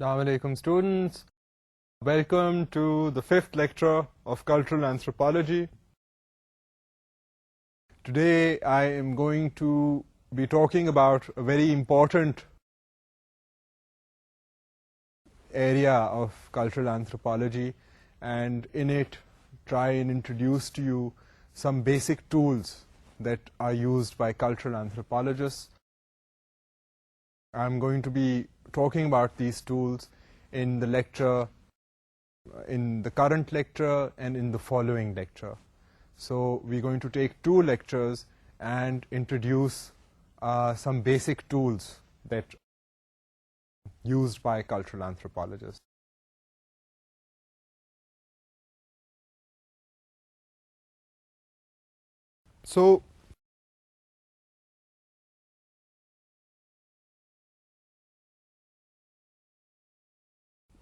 Assalamu alaikum students. Welcome to the 5th lecture of Cultural Anthropology. Today I am going to be talking about a very important area of cultural anthropology, and in it try and introduce to you some basic tools that are used by cultural anthropologists. I'm going to be talking about these tools in the lecture, in the current lecture and in the following lecture. So we're going to take 2 lectures and introduce some basic tools that are used by cultural anthropologists. So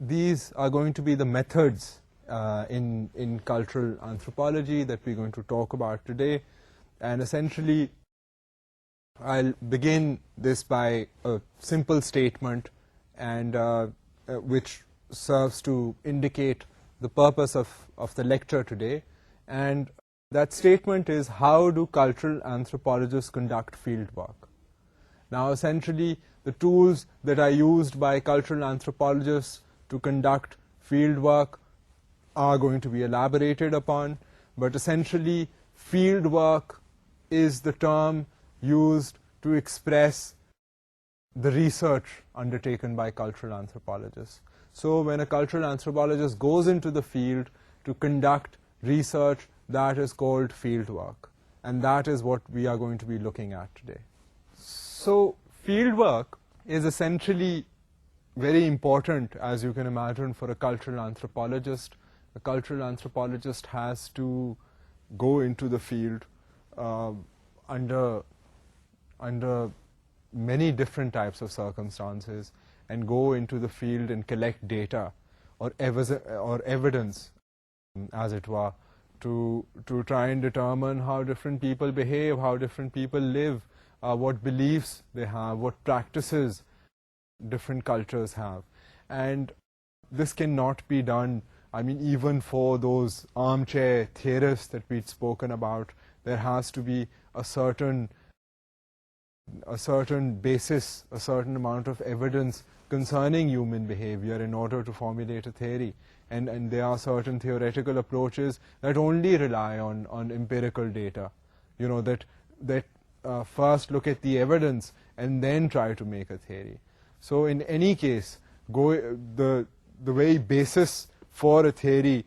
these are going to be the methods in cultural anthropology that we're going to talk about today, and essentially I'll begin this by a simple statement and which serves to indicate the purpose of the lecture today, and that statement is: how do cultural anthropologists conduct field work? Now essentially the tools that are used by cultural anthropologists to conduct field work are going to be elaborated upon, but essentially field work is the term used to express the research undertaken by cultural anthropologists. So when a cultural anthropologist goes into the field to conduct research, that is called field work, and that is what we are going to be looking at today. So field work is essentially very important, as you can imagine, for a cultural anthropologist. A cultural anthropologist has to go into the field under many different types of circumstances, and go into the field and collect data or evidence, as it were, to try and determine how different people behave, how different people live, what beliefs they have, what practices different cultures have. And this cannot be done, I mean, even for those armchair theorists that we'd spoken about. There has to be a certain basis, a certain amount of evidence concerning human behavior in order to formulate a theory, and there are certain theoretical approaches that only rely on empirical data, you know, that first look at the evidence and then try to make a theory. So in any case, the very basis for a theory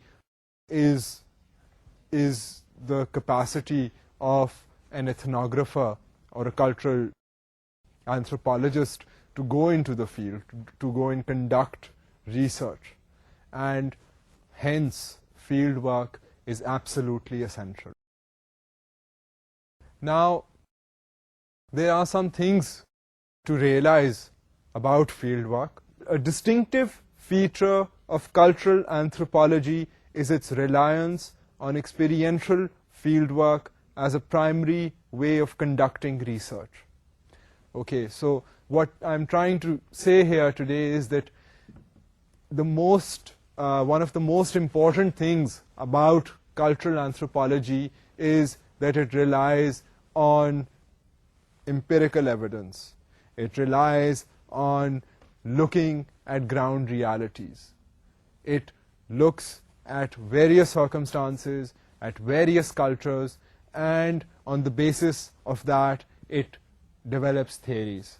is the capacity of an ethnographer or a cultural anthropologist to go into the field, to go and conduct research, and hence field work is absolutely essential. Now, there are some things to realize about field work. A distinctive feature of cultural anthropology is its reliance on experiential field work as a primary way of conducting research. Okay, so what I'm trying to say here today is that one of the most important things about cultural anthropology is that it relies on empirical evidence. It relies on looking at ground realities. It looks at various circumstances, at various cultures, and on the basis of that it develops theories.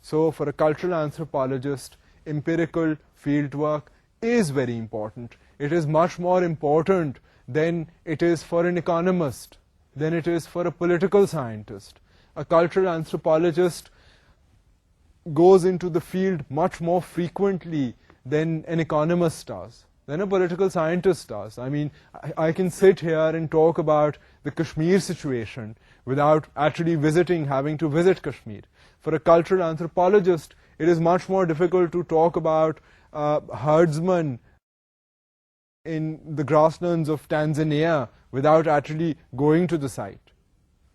So for a cultural anthropologist, empirical fieldwork is very important. It is much more important than it is for an economist, than it is for a political scientist. A cultural anthropologist goes into the field much more frequently than an economist does, than a political scientist does. I mean, I can sit here and talk about the Kashmir situation without actually having to visit Kashmir. For a cultural anthropologist, it is much more difficult to talk about herdsmen in the grasslands of Tanzania without actually going to the site.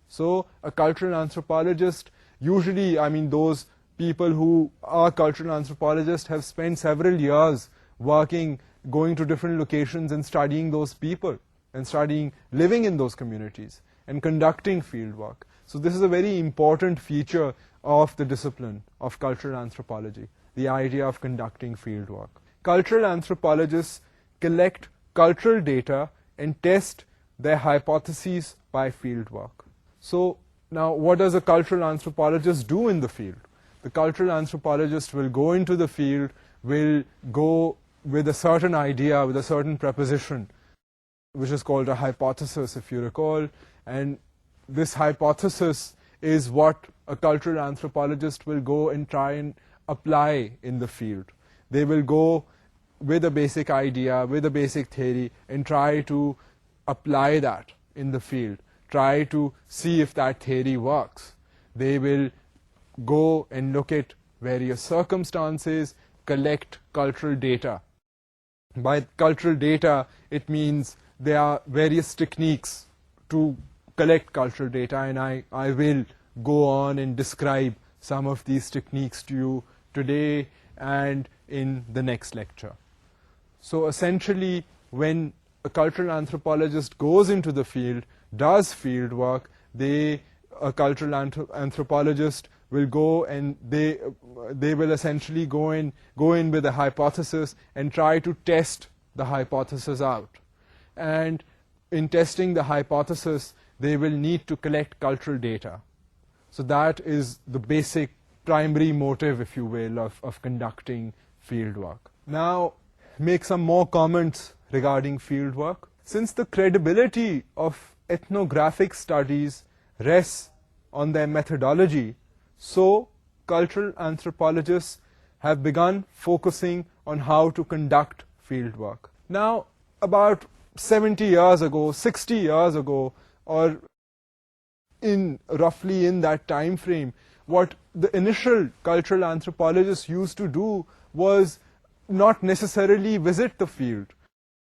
So a cultural anthropologist usually, I mean, those people who are cultural anthropologists have spent several years working, going to different locations and studying those people and studying, living in those communities and conducting field work. So this is a very important feature of the discipline of cultural anthropology, the idea of conducting field work. Cultural anthropologists collect cultural data and test their hypotheses by field work. So now what does a cultural anthropologist do in the field? The cultural anthropologist will go into the field, will go with a certain idea, with a certain preposition, which is called a hypothesis, if you recall, and this hypothesis is what a cultural anthropologist will go and try and apply in the field. They will go with a basic idea, with a basic theory, and try to apply that in the field, try to see if that theory works. They will go and look at various circumstances, collect cultural data. By cultural data, it means there are various techniques to collect cultural data, and I will go on and describe some of these techniques to you today and in the next lecture. So essentially, when a cultural anthropologist goes into the field, does field work, a cultural anthropologist will go and they will essentially go in with a hypothesis and try to test the hypothesis out. And in testing the hypothesis, they will need to collect cultural data. So that is the basic primary motive, if you will, of conducting field work. Now, make some more comments regarding field work. Since the credibility of ethnographic studies rests on their methodology, so cultural anthropologists have begun focusing on how to conduct field work. Now, about 70 years ago, 60 years ago, or roughly in that time frame, what the initial cultural anthropologists used to do was not necessarily visit the field.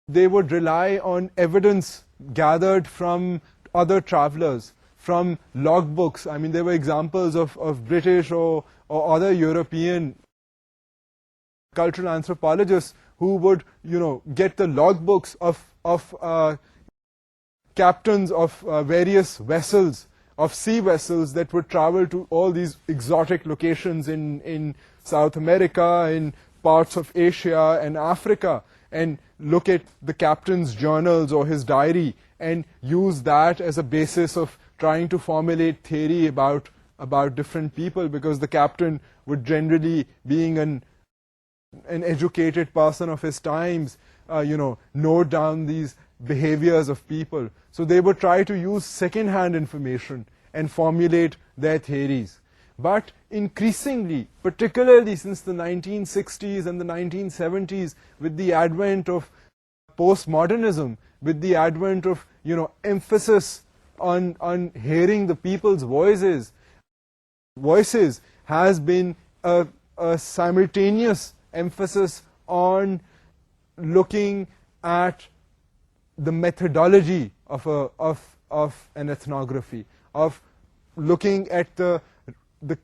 They would rely on evidence gathered from other travelers, from logbooks. I mean, there were examples of British or other European cultural anthropologists who would, get the logbooks of captains of various vessels, of sea vessels that would travel to all these exotic locations in South America, in parts of Asia and Africa, and look at the captain's journals or his diary and use that as a basis of trying to formulate theory about different people, because the captain would generally, being an educated person of his times, note down these behaviors of people. So they would try to use second-hand information and formulate their theories. But increasingly, particularly since the 1960s and the 1970s, with the advent of postmodernism, with the advent of, emphasis on hearing the people's voices has been a simultaneous emphasis on looking at the methodology of an ethnography, of looking at the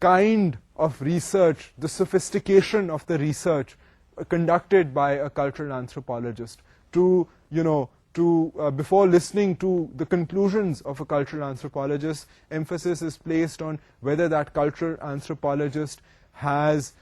kind of research, the sophistication of the research conducted by a cultural anthropologist, before listening to the conclusions of a cultural anthropologist, emphasis is placed on whether that cultural anthropologist has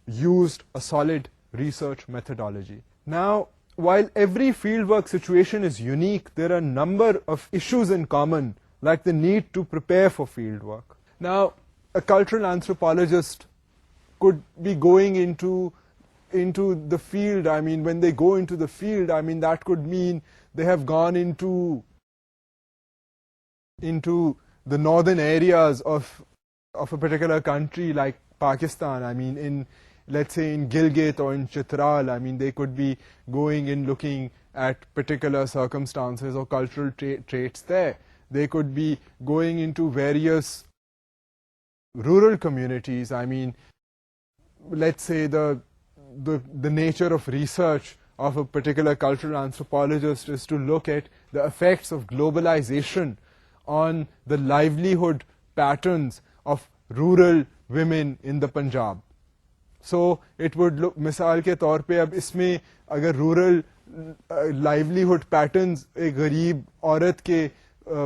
used a solid research methodology. Now, while every fieldwork situation is unique, there are a number of issues in common, like the need to prepare for fieldwork. Now, a cultural anthropologist could be going into the field. I mean, when they go into the field, I mean, that could mean they have gone into the northern areas of a particular country like Pakistan. I mean, let's say in Gilgit or in Chitral, I mean, they could be going and looking at particular circumstances or cultural traits there. They could be going into various rural communities. I mean, let's say the nature of research of a particular cultural anthropologist is to look at the effects of globalization on the livelihood patterns of rural women in the Punjab. So it would look, مثال کے طور پہ اب اس میں اگر rural livelihood patterns ایک غریب عورت کے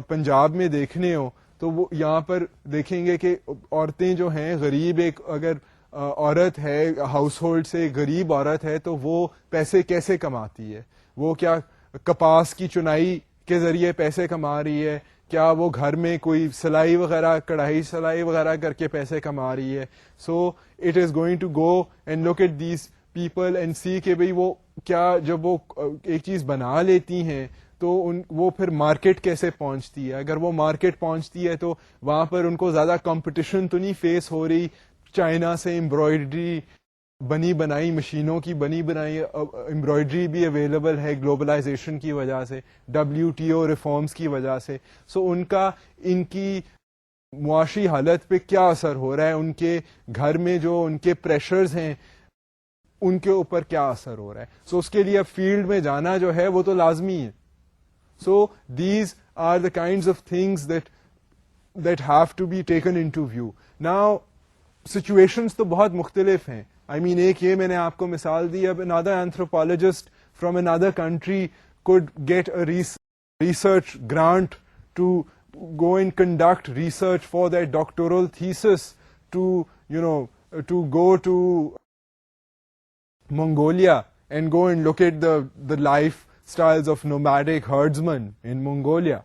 پنجاب میں دیکھنے ہو تو وہ یہاں پر دیکھیں گے کہ عورتیں جو ہیں غریب، ایک اگر عورت ہے ہاؤس ہولڈ سے غریب عورت ہے تو وہ پیسے کیسے کماتی ہے؟ وہ کیا کپاس کی چنائی کے ذریعے پیسے کما رہی ہے؟ کیا وہ گھر میں کوئی سلائی وغیرہ کڑھائی سلائی وغیرہ کر کے پیسے کما رہی ہے؟ So it is going to go and look at these people and see کہ بھئی وہ کیا جب وہ ایک چیز بنا لیتی ہیں تو وہ پھر مارکیٹ کیسے پہنچتی ہے؟ اگر وہ مارکیٹ پہنچتی ہے تو وہاں پر ان کو زیادہ کمپٹیشن تو نہیں فیس ہو رہی چائنا سے امبرائڈری بنی بنائی مشینوں کی بنی بنائی امبرائڈری بھی اویلیبل ہے گلوبلائزیشن کی وجہ سے، WTO ریفارمز کی وجہ سے. سو ان کی معاشی حالت پہ کیا اثر ہو رہا ہے، ان کے گھر میں جو ان کے پریشرز ہیں ان کے اوپر کیا اثر ہو رہا ہے. سو اس کے لیے اب فیلڈ میں جانا جو ہے وہ تو لازمی ہے. So these are the kinds of things that have to be taken into view. Now situations تو بہت مختلف ہیں. I mean, ایک یہ میں نے آپ کو مثال دی. اب another anthropologist from another country could get a research grant to go and conduct research for their doctoral thesis to go to Mongolia and go and look at the lifestyles of nomadic herdsmen in Mongolia.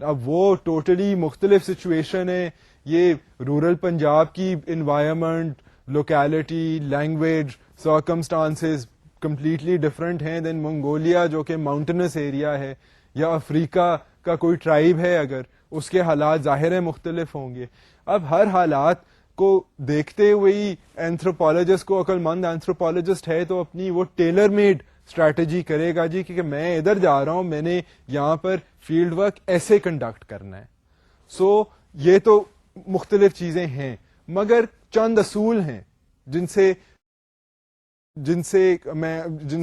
اب وہ totally مختلف situation ہے. یہ rural Punjab کی environment, locality, language, circumstances completely different ہیں دین منگولیا جو کہ mountains area ہے، یا افریقہ کا کوئی ٹرائب ہے اگر اس کے حالات ظاہر مختلف ہوں گے. اب ہر حالات کو دیکھتے ہوئے ہی اینتھروپولوجسٹ کو، عقل مند اینتھروپولوجسٹ ہے تو اپنی وہ ٹیلر میڈ اسٹریٹجی کرے گا جی کہ میں ادھر جا رہا ہوں، میں نے یہاں پر فیلڈ ورک ایسے کنڈکٹ کرنا ہے. سو یہ تو مختلف چیزیں ہیں، مگر چند اصول ہیں جن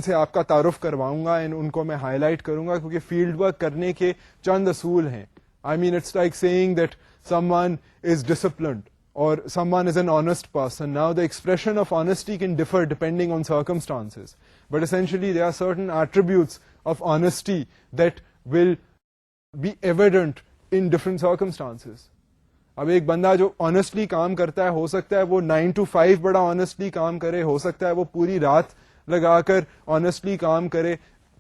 سے آپ کا تعارف کرواؤں گا، ان کو میں ہائی لائٹ کروں گا کیونکہ فیلڈ ورک کرنے کے چند اصول ہیں. I mean, it's like saying that someone is disciplined or someone is an honest person. Now, the expression of honesty can differ depending on circumstances. But essentially, there are certain attributes of honesty that will be evident in different circumstances. اب ایک بندہ جو honestly کام کرتا ہے، ہو سکتا ہے وہ 9 to 5 بڑا آنےسٹلی کام کرے، ہو سکتا ہے وہ پوری رات لگا کر آنےسٹلی کام کرے.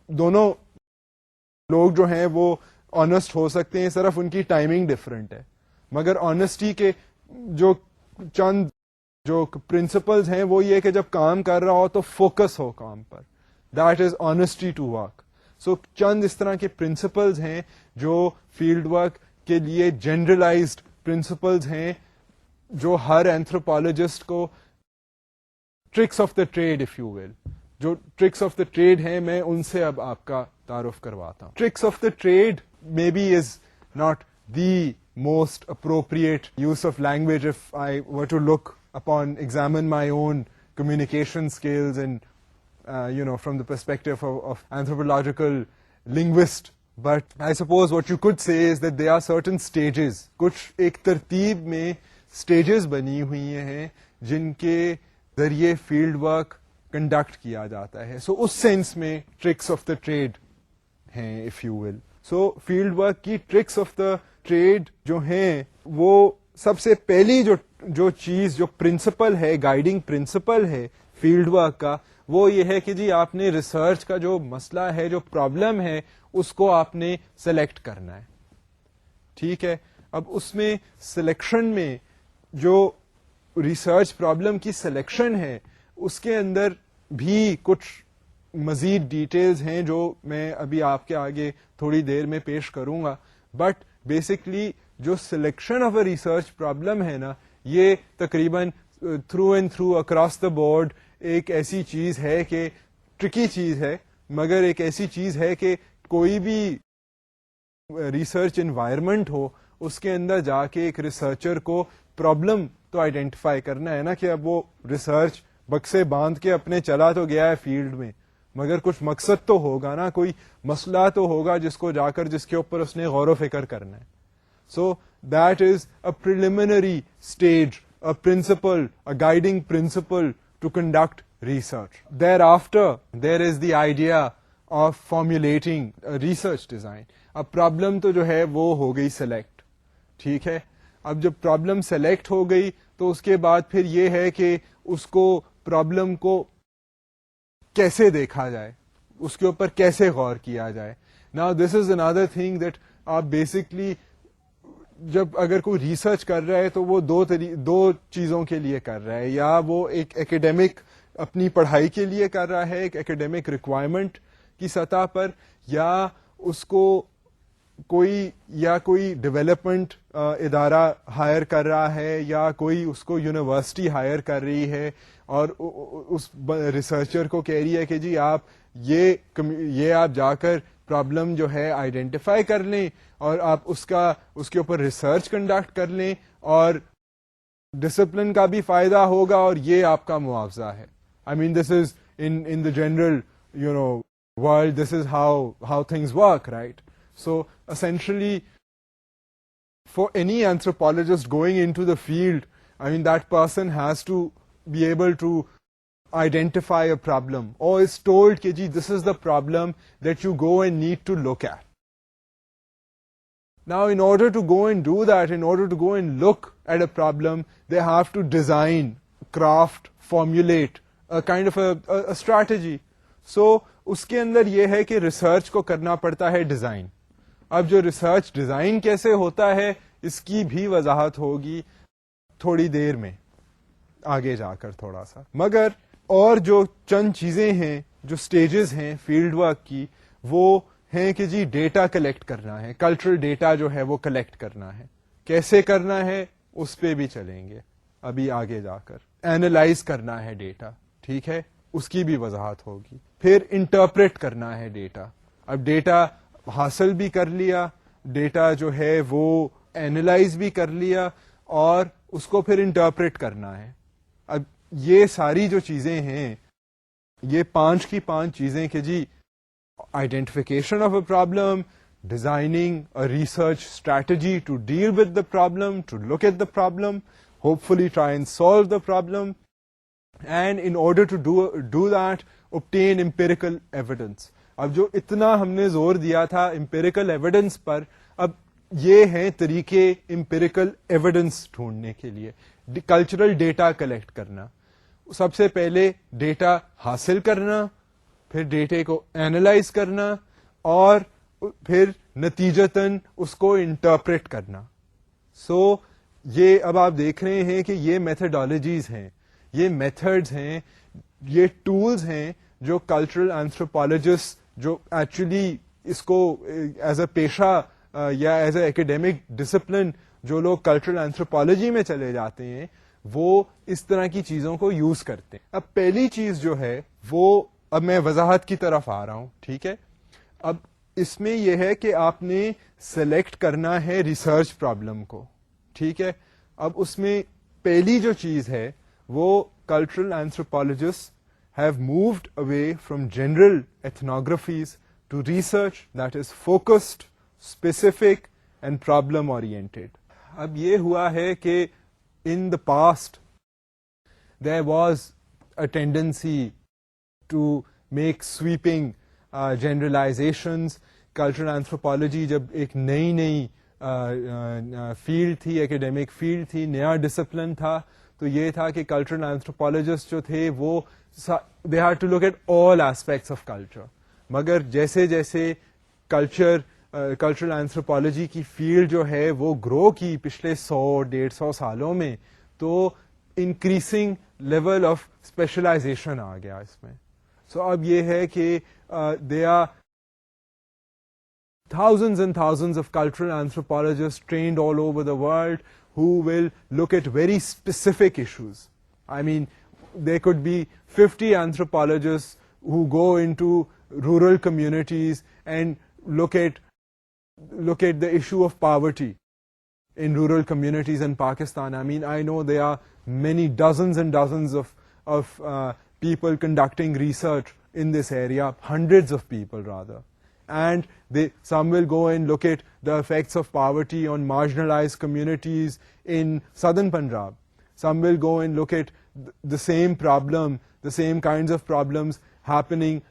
دونوں لوگ جو ہیں وہ آنےسٹ ہو سکتے ہیں، صرف ان کی ٹائمنگ ڈفرینٹ ہے. مگر آنےسٹی کے جو چند جو پرنسپلز ہیں وہ یہ کہ جب کام کر رہا ہو تو فوکس ہو کام پر. That is honesty to work. So چند اس طرح کے پرنسپلز ہیں جو فیلڈ ورک کے لیے جنرلائزڈ پرنسپلز ہیں جو ہر اینتھروپولوجسٹ کو tricks of the trade if you will, جو ٹرکس آف دا ٹریڈ ہیں میں ان سے اب آپ کا تعارف کرواتا ہوں. Tricks of the trade may be is not the most appropriate use of language if I were to look upon examine my own communication skills and from the perspective of anthropological linguist. But I suppose what you could say is that there are certain stages. کچھ ایک ترتیب میں stages بنی ہوئی ہیں جن کے ذریعے فیلڈ ورک کنڈکٹ کیا جاتا ہے. سو اس سینس میں ٹرکس آف دا ٹریڈ ہیں if you will. So field work کی ٹرکس آف دا ٹریڈ جو ہیں وہ سب سے پہلی جو چیز جو پرنسپل ہے، گائیڈنگ پرنسپل ہے فیلڈ ورک کا، وہ یہ ہے کہ جی آپ نے ریسرچ کا جو مسئلہ ہے، جو پرابلم ہے، اس کو آپ نے سلیکٹ کرنا ہے. ٹھیک ہے. اب اس میں سلیکشن میں جو ریسرچ پرابلم کی سلیکشن ہے اس کے اندر بھی کچھ مزید ڈیٹیلز ہیں جو میں ابھی آپ کے آگے تھوڑی دیر میں پیش کروں گا. بٹ بیسکلی جو selection of a research problem ہے نا، یہ تقریباً through and through across the board ایک ایسی چیز ہے کہ ٹرکی چیز ہے، مگر ایک ایسی چیز ہے کہ کوئی بھی ریسرچ انوائرمنٹ ہو اس کے اندر جا کے ایک ریسرچر کو پرابلم تو آئیڈینٹیفائی کرنا ہے نا، کہ اب وہ ریسرچ بکسے باندھ کے اپنے چلا تو گیا ہے فیلڈ میں، مگر کچھ مقصد تو ہوگا نا، کوئی مسئلہ تو ہوگا جس کو جا کر جس کے اوپر اس نے غور و فکر کرنا ہے. So that is a preliminary stage a principle, a guiding principle to conduct research. Thereafter, there is the idea of formulating a research design. اب پرابلم تو جو ہے وہ ہو گئی سلیکٹ, ٹھیک ہے. اب جب پرابلم سلیکٹ ہو گئی تو اس کے بعد پھر یہ ہے کہ اس کو پرابلم کو کیسے دیکھا جائے, اس کے اوپر کیسے غور کیا جائے. Now this is another thing that آپ بیسکلی جب اگر کوئی ریسرچ کر رہا ہے تو وہ دو چیزوں کے لیے کر رہا ہے, یا وہ ایک ایکیڈیمک اپنی پڑھائی کے لیے کر رہا ہے, ایک ایکیڈیمک ریکوائرمنٹ کی سطح پر, یا اس کو کوئی ڈیولپمنٹ ادارہ ہائر کر رہا ہے, یا کوئی اس کو یونیورسٹی ہائر کر رہی ہے اور اس ریسرچر کو کہہ رہی ہے کہ جی آپ یہ آپ جا کر پرابلم جو ہے آئیڈینٹیفائی کر لیں اور آپ اس کے اوپر ریسرچ کنڈکٹ کر لیں اور ڈسپلن کا بھی فائدہ ہوگا اور یہ آپ کا معاوضہ ہے. I mean, this is in the general, world, this is how things work, right? So essentially, for any anthropologist going into the field, I mean, that person has to be able to identify a problem, or is told that this is the problem that you go and need to look at. Now, in order to go and do that, in order to go and look at a problem, they have to design, craft, formulate a kind of a strategy. So اس کے اندر یہ ہے کہ research کو کرنا پڑتا ہے design. اب جو ریسرچ ڈیزائن کیسے ہوتا ہے اس کی بھی وضاحت ہوگی تھوڑی دیر میں آگے جا کر تھوڑا سا. مگر اور جو چند چیزیں ہیں, جو سٹیجز ہیں فیلڈ ورک کی, وہ ہیں کہ جی ڈیٹا کلیکٹ کرنا ہے, کلچرل ڈیٹا جو ہے وہ کلیکٹ کرنا ہے. کیسے کرنا ہے اس پہ بھی چلیں گے ابھی آگے جا کر. اینالائز کرنا ہے ڈیٹا, ٹھیک ہے, اس کی بھی وضاحت ہوگی. پھر انٹرپریٹ کرنا ہے ڈیٹا. اب ڈیٹا حاصل بھی کر لیا, ڈیٹا جو ہے وہ اینالائز بھی کر لیا اور اس کو پھر انٹرپریٹ کرنا ہے. اب یہ ساری جو چیزیں ہیں, یہ 5 کی 5 چیزیں کہ جی identification of a problem, designing a research strategy to deal with the problem, to look at the problem, hopefully try and solve the problem, and in order to do that, obtain empirical evidence. اب جو اتنا ہم نے زور دیا تھا empirical evidence پر, اب یہ ہیں طریقے امپیریکل ایویڈنس ڈھونڈنے کے لیے. کلچرل ڈیٹا کلیکٹ کرنا, سب سے پہلے ڈیٹا حاصل کرنا, پھر ڈیٹے کو اینالائز کرنا اور پھر نتیجتاً اس کو انٹرپریٹ کرنا. سو یہ اب آپ دیکھ رہے ہیں کہ یہ میتھڈالوجیز ہیں, یہ میتھڈز ہیں, یہ ٹولز ہیں جو کلچرل اینتھروپولوجسٹ جو ایکچولی اس کو ایز اے پیشہ یا ایز اے ایکیڈیمک ڈسپلن جو لوگ کلچرل اینتھروپولوجی میں چلے جاتے ہیں وہ اس طرح کی چیزوں کو یوز کرتے ہیں. اب پہلی چیز جو ہے وہ, اب میں وضاحت کی طرف آ رہا ہوں, ٹھیک ہے. اب اس میں یہ ہے کہ آپ نے سلیکٹ کرنا ہے ریسرچ پرابلم کو, ٹھیک ہے. اب اس میں پہلی جو چیز ہے وہ cultural anthropologist have moved away from general ethnographies to research that is focused, specific and problem oriented. اب یہ ہوا ہے کہ in the past there was a tendency to make sweeping generalizations. Cultural anthropology جب ایک نئی فیلڈ تھی, ایکیڈیمک field تھی, نیا ڈسپلن تھا, تو یہ تھا کہ کلچرل اینتھروپولوجسٹ جو تھے وہ they had to look at all aspects of culture. مگر جیسے جیسے کلچرل اینتھروپولوجی کی فیلڈ جو ہے وہ گرو کی پچھلے 100-150 سالوں میں, تو انکریزنگ لیول آف اسپیشلائزیشن آ گیا اس میں. سو اب یہ ہے کہ there are thousands and thousands of cultural anthropologists trained all over the world who will look at very specific issues. I mean, there could be 50 anthropologists who go into rural communities and look at the issue of poverty in rural communities in Pakistan. I mean, I know there are many dozens and dozens of people conducting research in this area, hundreds of people rather. And some will go and look at the effects of poverty on marginalized communities in southern Punjab. some will go and look at the same problem, the same kinds of problems happening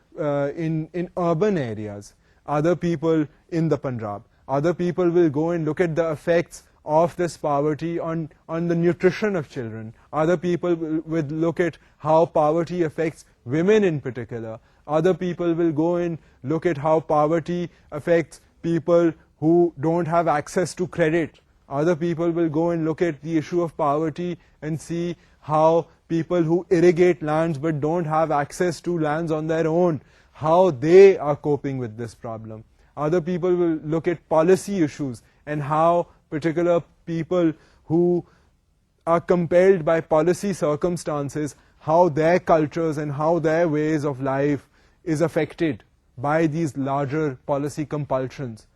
in urban areas. Other people in the Punjab. Other people will go and look at the effects of this poverty on the nutrition of children. Other people will look at how poverty affects women in particular. Other people will go and look at how poverty affects people who don't have access to credit. Other people will go and look at the issue of poverty and see how people who irrigate lands but don't have access to lands on their own, how they are coping with this problem. Other people will look at policy issues and how particular people who are compelled by policy circumstances, how their cultures and how their ways of life is affected by these larger policy compulsions.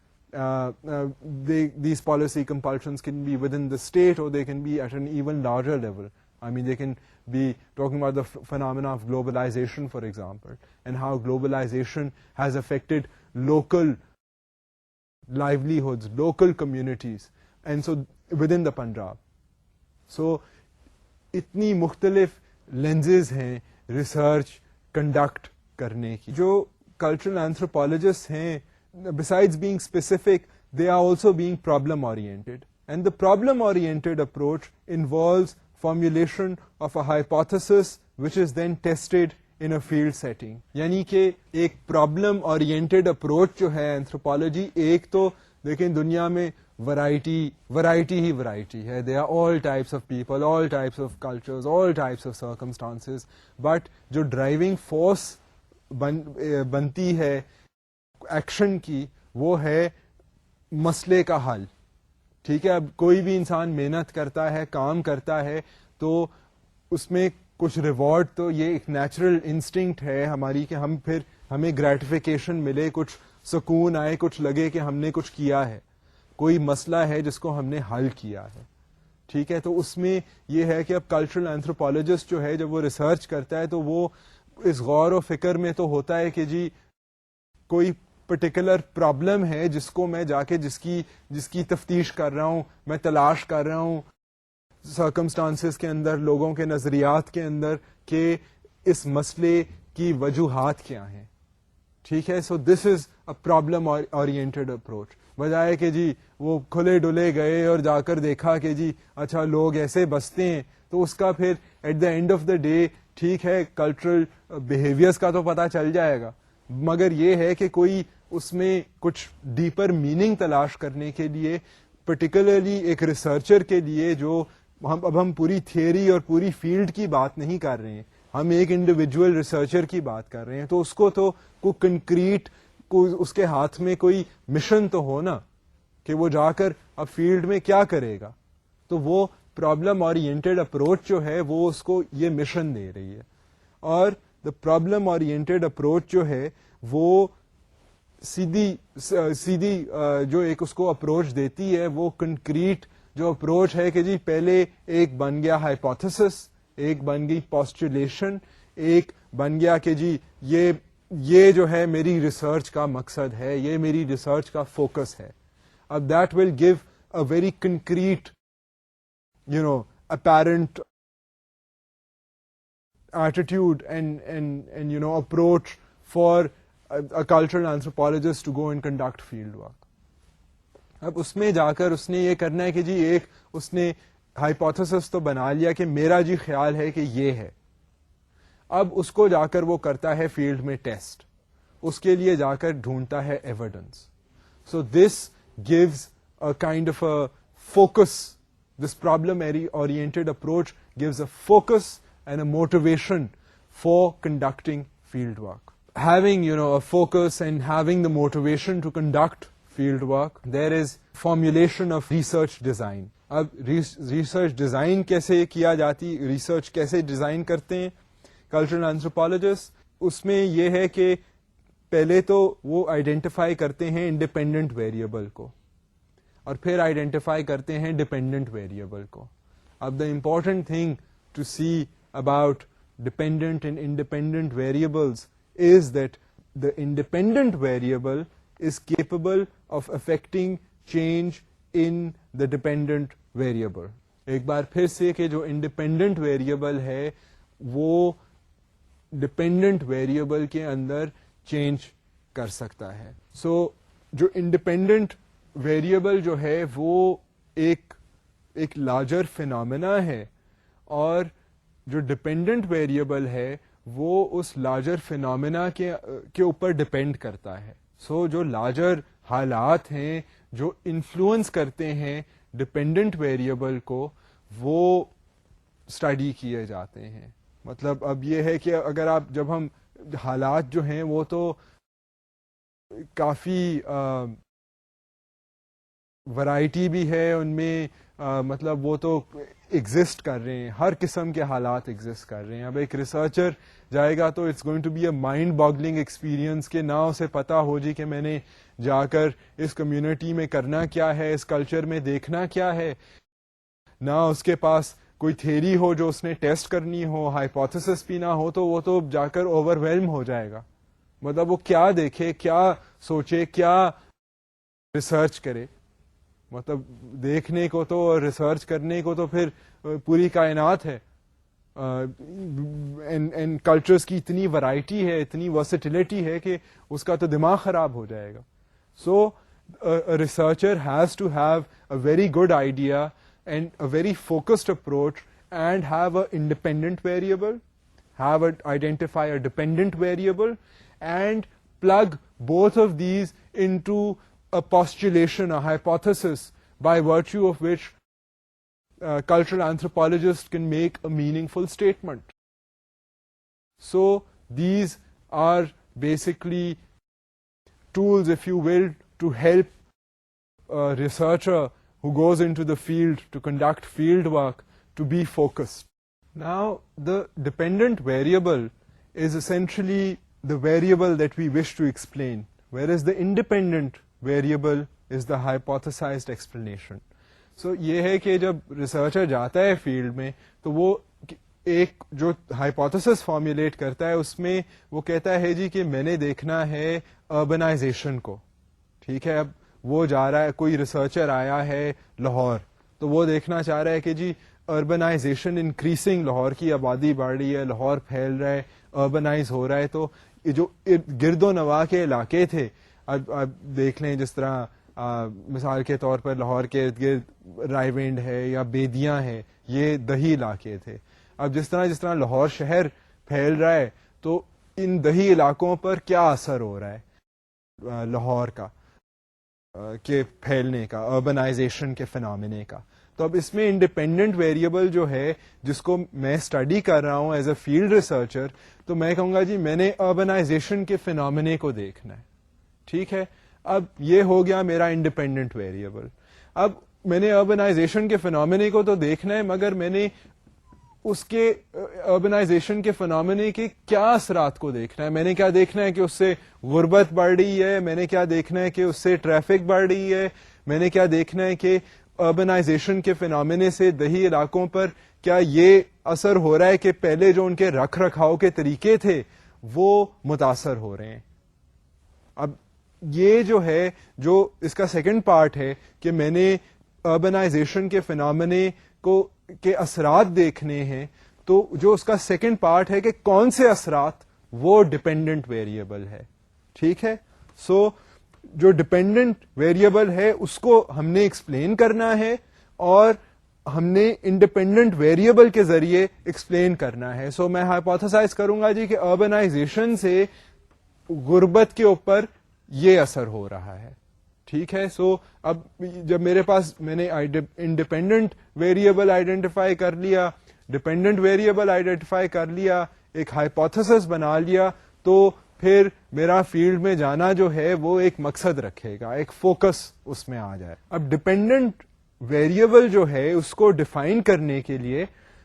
These policy compulsions can be within the state, or they can be at an even larger level. I mean, they can be talking about the phenomena of globalization, for example, and how globalization has affected local livelihoods, local communities, and so within the Punjab. So اتنی مختلف lenses ہیں research conduct کرنے کی. جو cultural anthropologists ہیں, besides being specific, they are also being problem oriented, and the problem oriented approach involves formulation of a hypothesis which is then tested in a field setting. یعنی کہ ایک problem oriented approach جو ہے anthropology, ایک تو دیکھیں دنیا میں ورائٹی ہے. There are all types of people, all types of cultures, all types of circumstances, but جو driving force بنتی ہے ایکشن کی, وہ ہے مسئلے کا حل. ٹھیک ہے, اب کوئی بھی انسان محنت کرتا ہے, کام کرتا ہے, تو اس میں کچھ ریوارڈ, تو یہ ایک نیچرل انسٹنکٹ ہے ہماری کہ ہم پھر ہمیں گریٹیفیکیشن ملے, کچھ سکون آئے, کچھ لگے کہ ہم نے کچھ کیا ہے, کوئی مسئلہ ہے جس کو ہم نے حل کیا ہے. ٹھیک ہے, تو اس میں یہ ہے کہ اب کلچرل اینتھروپولوجسٹ جو ہے جب وہ ریسرچ کرتا ہے تو وہ اس غور و فکر میں تو ہوتا ہے کہ جی کوئی پرٹیکولر پرابلم ہے جس کو میں جا کے جس کی تفتیش کر رہا ہوں, میں تلاش کر رہا ہوں سرکمسٹانسز کے اندر, لوگوں کے نظریات کے اندر, کہ اس مسئلے کی وجوہات کیا ہیں. ٹھیک ہے, سو this is a problem oriented approach, بجائے کہ جی وہ کھلے ڈلے گئے اور جا کر دیکھا کہ جی اچھا لوگ ایسے بستے ہیں, تو اس کا پھر at the end of the day ٹھیک ہے کلچرل بیہیویئرس کا تو پتہ چل جائے گا, مگر یہ ہے کہ کوئی اس میں کچھ ڈیپر میننگ تلاش کرنے کے لیے, پرٹیکولرلی ایک ریسرچر کے لیے, جو اب ہم پوری تھیوری اور پوری فیلڈ کی بات نہیں کر رہے ہیں, ہم ایک انڈیویجول ریسرچر کی بات کر رہے ہیں, تو اس کو تو کوئی کنکریٹ اس کے ہاتھ میں کوئی مشن تو ہو نا کہ وہ جا کر اب فیلڈ میں کیا کرے گا. تو وہ پرابلم اورینٹیڈ اپروچ جو ہے وہ اس کو یہ مشن دے رہی ہے. اور دا پرابلم اورینٹیڈ اپروچ جو ہے وہ سیدھی جو ایک اس کو اپروچ دیتی ہے, وہ کنکریٹ جو اپروچ ہے کہ جی پہلے ایک بن گیا ہائپوتھیسس, ایک بن گئی پوسٹولیشن, ایک بن گیا کہ جی یہ جو ہے میری ریسرچ کا مقصد ہے, یہ میری ریسرچ کا فوکس ہے. اب that will give a very concrete apparent attitude and approach for a cultural anthropologist to go and conduct field work. اب اس میں جا کر اس نے یہ کرنا ہے کہ جی ایک اس نے ہائپوتھیسس تو بنا لیا کہ میرا جی خیال ہے کہ یہ ہے. اب اس کو جا کر وہ کرتا ہے فیلڈ میں ٹیسٹ, اس کے لیے جا کر ڈھونڈتا ہے evidence. So this gives a kind of a focus. This problem-oriented approach gives a focus and a motivation for conducting field work. Having, a focus and having the motivation to conduct field work, there is formulation of research design. اب research design کیسے کیا جاتی, research کیسے design کرتے ہیں cultural anthropologists, اس میں یہ ہے کہ پہلے تو وہ آئیڈینٹیفائی کرتے ہیں انڈیپینڈنٹ ویریبل کو, اور پھر آئیڈینٹیفائی کرتے ہیں ڈپینڈنٹ ویریبل کو. اب the important thing to see about dependent and independent variables is that the independent variable is capable of affecting change in the dependent variable. ایک بار پھر سے کہ جو انڈیپینڈنٹ ویریبل ہے وہ ڈپینڈنٹ ویریبل کے اندر چینج کر سکتا ہے. سو جو انڈیپینڈنٹ ویریبل جو ہے وہ ایک لارجر فینومینا ہے, اور جو ڈپینڈنٹ ویریبل ہے وہ اس لارجر فینومینا کے اوپر ڈپینڈ کرتا ہے. سو جو لارجر حالات ہیں جو انفلوئنس کرتے ہیں ڈپینڈنٹ ویریبل کو, وہ اسٹڈی کیے جاتے ہیں. مطلب اب یہ ہے کہ اگر آپ جب ہم حالات جو ہیں وہ تو کافی ورائٹی بھی ہے ان میں, مطلب وہ تو ایگزسٹ کر رہے ہیں, ہر قسم کے حالات ایگزسٹ کر رہے ہیں. اب ایک ریسرچر جائے گا تو it's going to be a mind boggling experience کہ نہ اسے پتا ہو جی کہ میں نے جا کر اس کمیونٹی میں کرنا کیا ہے, اس کلچر میں دیکھنا کیا ہے, نہ اس کے پاس کوئی تھیری ہو جو اس نے ٹیسٹ کرنی ہو, ہائپوتھیسس بھی نہ ہو, تو وہ تو جا کر اوور ویلم ہو جائے گا. مطلب وہ کیا دیکھے, کیا سوچے, کیا ریسرچ کرے. مطلب دیکھنے کو تو اور ریسرچ کرنے کو تو پھر پوری کائنات ہے, اینڈ کلچرز کی اتنی ورائٹی ہے, اتنی ورسٹیلٹی ہے کہ اس کا تو دماغ خراب ہو جائے گا. So researcher has to have a very good idea and a very focused approach, and have an independent variable, identify a dependent variable, and plug both of these into a postulation, a hypothesis, by virtue of which cultural anthropologists can make a meaningful statement. So these are basically tools, if you will, to help a researcher who goes into the field to conduct field work to be focused. Now, the dependent variable is essentially the variable that we wish to explain, whereas the independent variable is the hypothesized explanation. So یہ ہے کہ جب researcher جاتا ہے field میں تو وہ ایک جو ہائپوتھیسس فارمولیٹ کرتا ہے اس میں وہ کہتا ہے جی کہ میں نے دیکھنا ہے اربنائزیشن کو. ٹھیک ہے, اب وہ جا رہا ہے, کوئی ریسرچر آیا ہے لاہور, تو وہ دیکھنا چاہ رہا ہے کہ جی اربنائزیشن انکریزنگ, لاہور کی آبادی بڑھ رہی ہے, لاہور پھیل رہا ہے, اربنائز ہو رہا ہے, تو جو گرد و نواح کے علاقے تھے, اب دیکھ لیں جس طرح مثال کے طور پر لاہور کے ارد گرد رائے ونڈ ہے یا بیدیاں ہے, یہ دیہی علاقے تھے. اب جس طرح لاہور شہر پھیل رہا ہے تو ان دیہی علاقوں پر کیا اثر ہو رہا ہے لاہور کا کے پھیلنے کا, اربنائزیشن کے فینومینے کا. تو اب اس میں انڈیپینڈنٹ ویریبل جو ہے جس کو میں اسٹڈی کر رہا ہوں ایز اے فیلڈ ریسرچر, تو میں کہوں گا جی میں نے اربنائزیشن کے فینومینے کو دیکھنا ہے. ٹھیک ہے, اب یہ ہو گیا میرا انڈیپینڈنٹ ویریبل. اب میں نے اربنائزیشن کے فینومینے کو تو دیکھنا ہے, مگر میں نے اس کے اربنائزیشن کے فینومینے کے کیا اثرات کو دیکھنا ہے. میں نے کیا دیکھنا ہے کہ اس سے غربت بڑھ رہی ہے, میں نے کیا دیکھنا ہے کہ اس سے ٹریفک بڑھ رہی ہے, میں نے کیا دیکھنا ہے کہ اربنائزیشن کے فینومینے سے دیہی علاقوں پر کیا یہ اثر ہو رہا ہے کہ پہلے جو ان کے رکھ رکھاؤ کے طریقے تھے وہ متاثر ہو رہے ہیں. اب یہ جو ہے جو اس کا سیکنڈ پارٹ ہے کہ میں نے اربنائزیشن کے فینومینے کو کے اثرات دیکھنے ہیں, تو جو اس کا سیکنڈ پارٹ ہے کہ کون سے اثرات, وہ ڈپینڈنٹ ویریبل ہے. ٹھیک ہے, سو جو ڈپینڈنٹ ویریبل ہے اس کو ہم نے ایکسپلین کرنا ہے, اور ہم نے انڈیپینڈنٹ ویریبل کے ذریعے ایکسپلین کرنا ہے. سو میں ہائپوتھیسائز کروں گا جی کہ اربنائزیشن سے غربت کے اوپر یہ اثر ہو رہا ہے. ٹھیک ہے, سو اب جب میرے پاس میں نے انڈیپینڈنٹ ویریبل آئیڈینٹیفائی کر لیا, ڈپینڈنٹ ویریبل آئیڈینٹیفائی کر لیا, ایک ہائپوتھیسس بنا لیا, تو پھر میرا فیلڈ میں جانا جو ہے وہ ایک مقصد رکھے گا, ایک فوکس اس میں آ جائے. اب ڈپینڈنٹ ویریبل جو ہے اس کو ڈیفائن کرنے کے لیے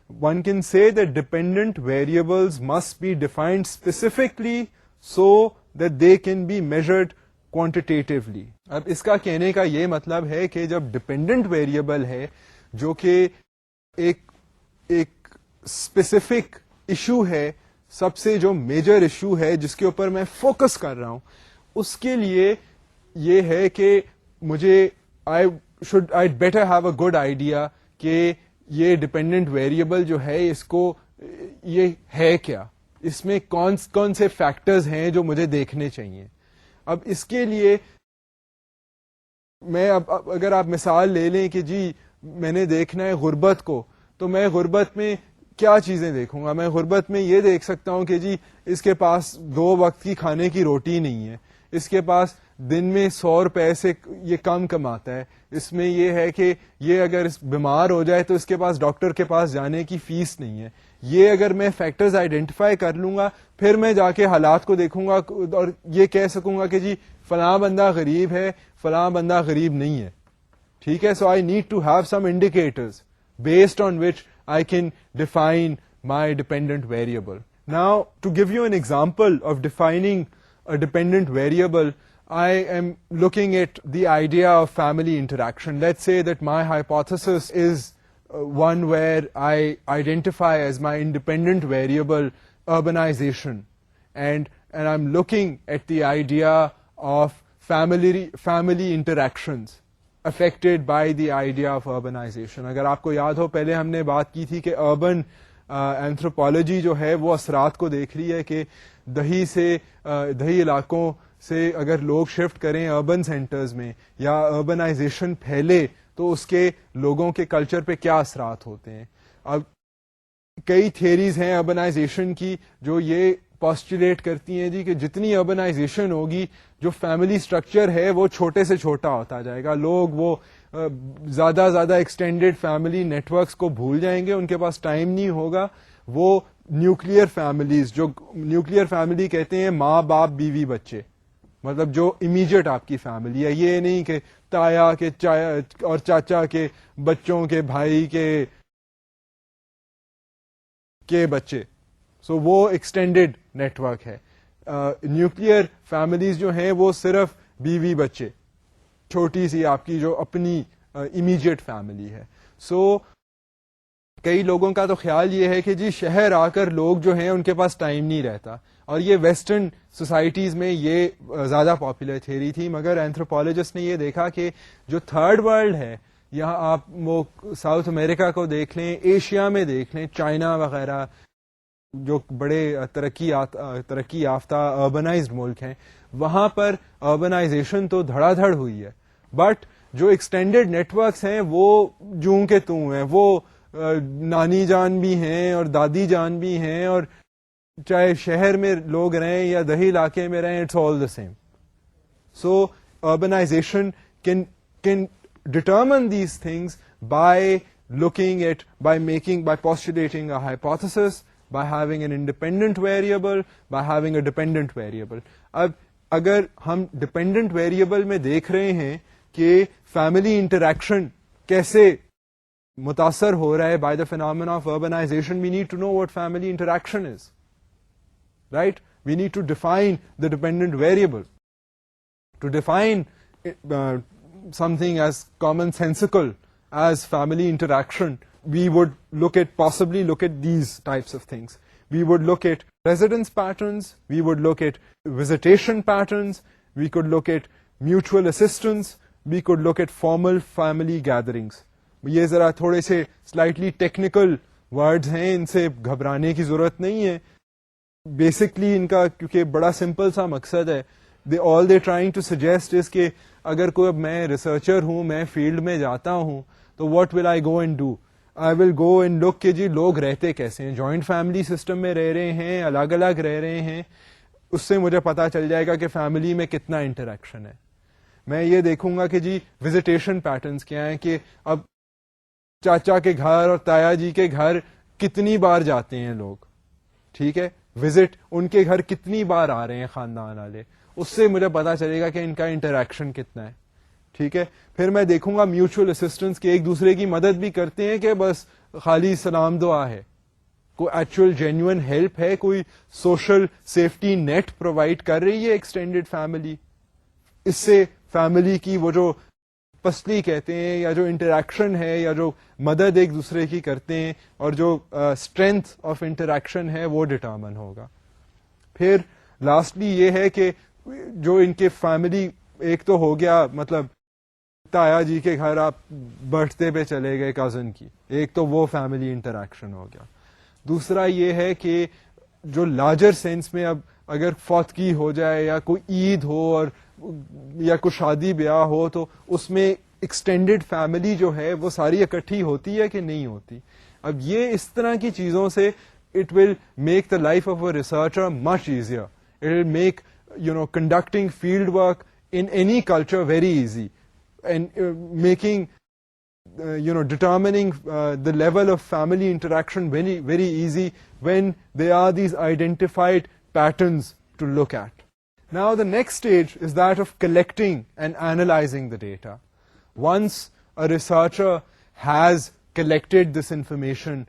one can say that dependent variables must be defined specifically so that they can be measured quantitatively. اب اس کا کہنے کا یہ مطلب ہے کہ جب ڈپینڈنٹ ویریبل ہے جو کہ ایک اسپیسیفک ایشو ہے, سب سے جو میجر ایشو ہے جس کے اوپر میں فوکس کر رہا ہوں, اس کے لیے یہ ہے کہ مجھے I'd better have a good idea کہ یہ ڈپینڈنٹ ویریبل جو ہے اس کو یہ ہے کیا, اس میں کون سے فیکٹرز ہیں جو مجھے دیکھنے چاہیے. اب اس کے لیے میں اگر آپ مثال لے لیں کہ جی میں نے دیکھنا ہے غربت کو, تو میں غربت میں کیا چیزیں دیکھوں گا؟ میں غربت میں یہ دیکھ سکتا ہوں کہ جی اس کے پاس 2 وقت کی کھانے کی روٹی نہیں ہے, اس کے پاس دن میں 100 روپے سے یہ کم کماتا ہے, اس میں یہ ہے کہ یہ اگر بیمار ہو جائے تو اس کے پاس ڈاکٹر کے پاس جانے کی فیس نہیں ہے. یہ اگر میں فیکٹرز آئیڈینٹیفائی کر لوں گا, پھر میں جا کے حالات کو دیکھوں گا اور یہ کہہ سکوں گا کہ جی فلاں بندہ غریب ہے, فلاں بندہ غریب نہیں ہے. ٹھیک ہے, so I need to have some indicators based on which I can define my dependent variable. Now, to give you an example of defining a dependent variable, I am looking at the idea of family interaction. Let's say that my hypothesis is one where I identify as my independent variable urbanization, and I'm looking at the idea of family interactions affected by the idea of urbanization. اگر آپ کو یاد ہو پہلے ہم نے بات کی تھی کہ اربن اینتھروپولوجی جو ہے وہ اثرات کو دیکھ رہی ہے کہ دیہی علاقوں سے اگر لوگ شفٹ کریں اربن سینٹرز میں یا اربنائزیشن پھیلے تو اس کے لوگوں کے کلچر پہ کیا اثرات ہوتے ہیں. اب کئی تھیریز ہیں اربنائزیشن کی جو یہ پوسٹولیٹ کرتی ہیں جی کہ جتنی اربنائزیشن ہوگی جو فیملی سٹرکچر ہے وہ چھوٹے سے چھوٹا ہوتا جائے گا, لوگ وہ زیادہ ایکسٹینڈیڈ فیملی نیٹ ورکس کو بھول جائیں گے, ان کے پاس ٹائم نہیں ہوگا, وہ نیوکلیئر فیملیز, جو نیوکلیئر فیملی کہتے ہیں ماں باپ بیوی بچے, مطلب جو امیجیٹ آپ کی فیملی ہے, یہ نہیں کہ تایا کے اور چاچا کے بچوں کے بھائی کے بچے. سو وہ ایکسٹینڈیڈ نیٹ ورک ہے. نیوکلیئر فیملیز جو ہیں وہ صرف بیوی بچے, چھوٹی سی آپ کی جو اپنی امیجیٹ فیملی ہے. سو کئی لوگوں کا تو خیال یہ ہے کہ جی شہر آ کر لوگ جو ہیں ان کے پاس ٹائم نہیں رہتا, اور یہ ویسٹرن سوسائٹیز میں یہ زیادہ پاپولر تھیوری تھی, مگر اینتھروپولوجسٹ نے یہ دیکھا کہ جو تھرڈ ورلڈ ہے, یہاں آپ وہ ساؤتھ امریکہ کو دیکھ لیں, ایشیا میں دیکھ لیں, چائنا وغیرہ جو بڑے ترقی یافتہ اربنائزڈ ملک ہیں, وہاں پر اربنائزیشن تو دھڑا دھڑ ہوئی ہے, بٹ جو ایکسٹینڈیڈ نیٹ ورکس ہیں وہ جوں کے توں ہیں, وہ نانی جان بھی ہیں اور دادی جان بھی ہیں, اور چاہے شہر میں لوگ رہیں یا دیہی علاقے میں رہیں, it's all the same. So urbanisation can determine these things by looking at, by postulating a hypothesis, by having an independent variable, by having a dependent variable. اب اگر ہم ڈپینڈنٹ ویریبل میں دیکھ رہے ہیں کہ فیملی انٹریکشن کیسے متاثر ہو رہا ہے by the phenomena of urbanisation, we need to know what family interaction is, right? We need to define the dependent variable. To define something as commonsensical as family interaction, we would possibly look at these types of things. We would look at residence patterns, we would look at visitation patterns, we could look at mutual assistance, we could look at formal family gatherings. یہ ذرا تھوڑے سے slightly technical words ہیں, ان سے گھبرانے کی ضرورت نہیں ہے. بیسکلی ان کا کیونکہ بڑا سمپل سا مقصد ہے, all they're trying to suggest is کہ اگر کوئی, اب میں ریسرچر ہوں, میں فیلڈ میں جاتا ہوں, تو what will I go and do? I will go and look کہ جی لوگ رہتے کیسے ہیں, جوائنٹ فیملی سسٹم میں رہ رہے ہیں, الگ الگ رہ رہے ہیں, اس سے مجھے پتا چل جائے گا کہ فیملی میں کتنا انٹریکشن ہے. میں یہ دیکھوں گا کہ جی وزیٹیشن پیٹرنس کیا ہیں, کہ اب چاچا کے گھر اور تایا جی کے گھر کتنی بار جاتے ہیں لوگ, ٹھیک ہے, وزٹ ان کے گھر کتنی بار آ رہے ہیں خاندان والے, اس سے مجھے پتا چلے گا کہ ان کا انٹریکشن کتنا ہے. ٹھیک ہے, پھر میں دیکھوں گا میوچل اسسٹنس کے ایک دوسرے کی مدد بھی کرتے ہیں کہ بس خالی سلام دعا ہے, کوئی ایکچوئل جینوئن ہیلپ ہے, کوئی سوشل سیفٹی نیٹ پرووائڈ کر رہی ہے ایکسٹینڈیڈ فیملی. اس سے فیملی کی وہ جو پسلی کہتے ہیں, یا جو انٹریکشن ہے, یا جو مدد ایک دوسرے کی کرتے ہیں, اور جو اسٹرینتھ آف انٹریکشن ہے وہ ڈٹرمن ہوگا. پھر لاسٹلی یہ ہے کہ جو ان کے فیملی ایک تو ہو گیا, مطلب تایا جی کے گھر آپ برتھ ڈے پہ چلے گئے کزن کی, ایک تو وہ فیملی انٹریکشن ہو گیا. دوسرا یہ ہے کہ جو لارجر سینس میں اب اگر فوتگی ہو جائے یا کوئی عید ہو اور یا کوئی شادی بیاہ ہو تو اس میں ایکسٹینڈیڈ فیملی جو ہے وہ ساری اکٹھی ہوتی ہے کہ نہیں ہوتی. اب یہ اس طرح کی چیزوں سے it will make the life of a researcher much easier. It will make conducting field work in any culture very easy, and making determining the level of family interaction very very easy when there are these identified patterns to look at. Now the next stage is that of collecting and analyzing the data. Once a researcher has collected this information